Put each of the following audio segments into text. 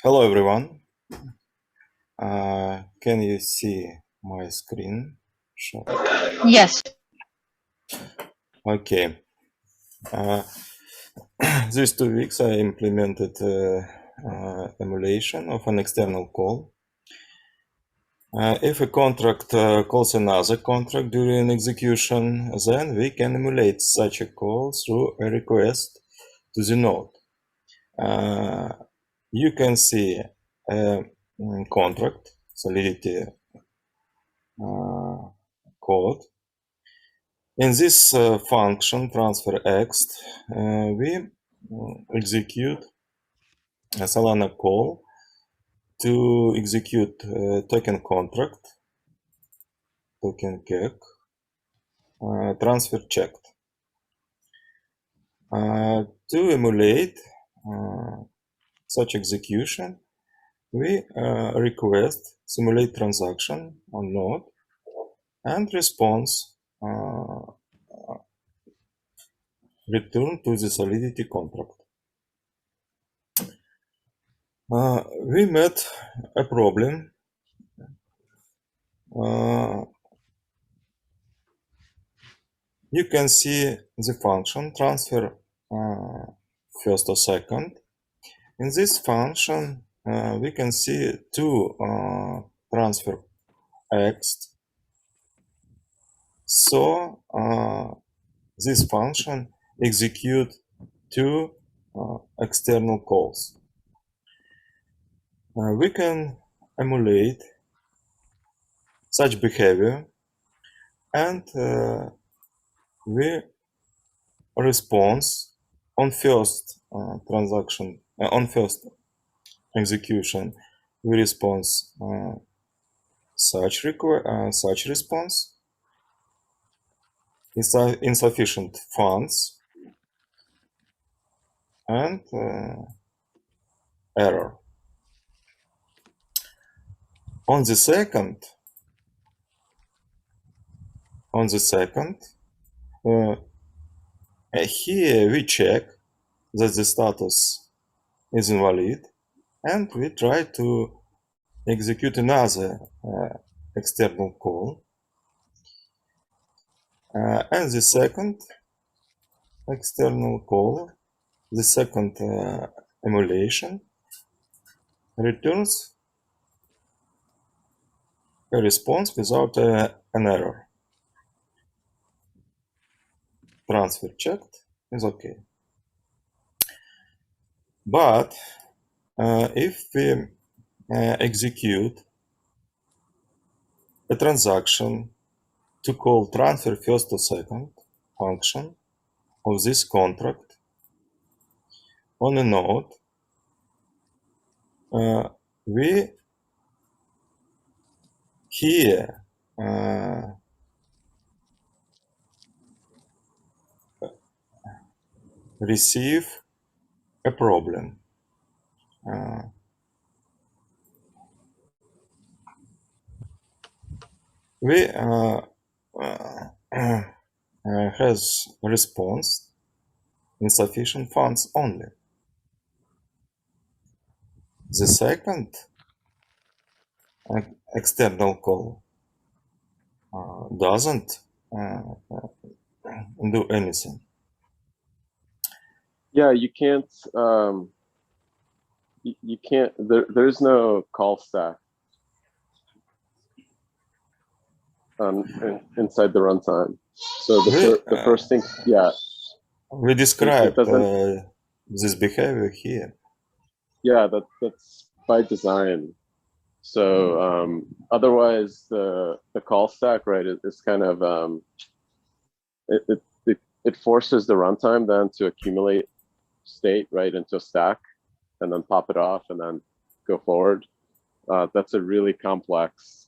Hello everyone. Can you see my screen? Sure. Yes. Okay. These 2 weeks I implemented emulation of an external call. If a contract calls another contract during execution, then we can emulate such a call through a request to the node. You can see a contract, Solidity code. In this function transferExt, we execute a Solana call to execute token contract, token cake, transfer checked. To emulate such execution, we request simulate transaction on node and response return to the Solidity contract. We met a problem. You can see the function transfer first or second. In this function, we can see two transfer X. So this function execute two external calls. We can emulate such behavior, and we response on first transaction, on first execution, we response such response, insufficient funds, and error. On the second, here we check that the status is invalid, and we try to execute another external call. And the second external call, the second emulation, returns a response without an error. Transfer checked is okay. But if we execute a transaction to call transfer first or second function of this contract on a node, we here receive a problem. We has response insufficient funds only. The second external call doesn't do anything. Yeah, you can't. You can't. There's no call stack inside the runtime. So the first thing, yeah. We described this behavior here. Yeah, that's by design. So otherwise, the call stack, right, is kind of it forces the runtime then to accumulate state right into a stack, and then pop it off, and then go forward. That's a really complex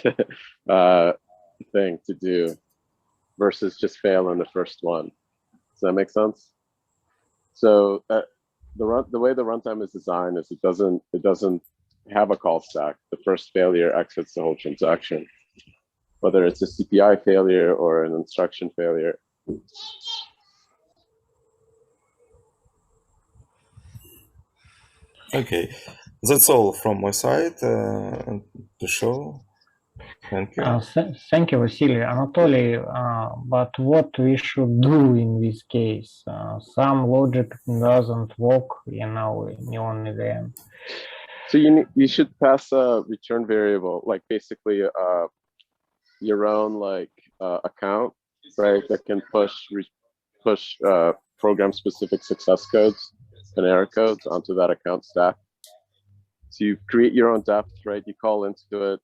thing to do, versus just fail in the first one. Does that make sense? So the way the runtime is designed is it doesn't have a call stack. The first failure exits the whole transaction, whether it's a CPI failure or an instruction failure. Okay, That's all from my side to show. Thank you. Thank you, Vasily. Anatoly, but what we should do in this case? Some logic doesn't work in our neon event. So you should pass a return variable, like basically your own account, right? That can push program specific success codes and error codes onto that account stack. So you create your own depth, right? You call into it,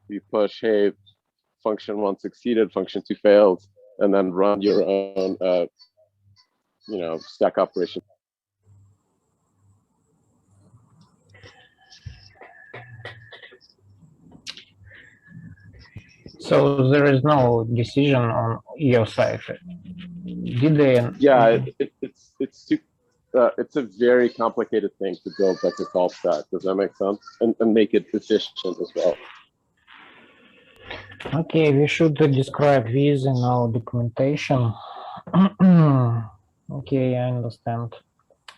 you push, hey, function 1 succeeded, function 2 failed, and then run your own stack operation. So there is no decision on your side. Did they? Yeah, it's a very complicated thing to build like a call stack. Does that make sense? And make it efficient as well. Okay, we should describe this in our documentation. Okay, I understand.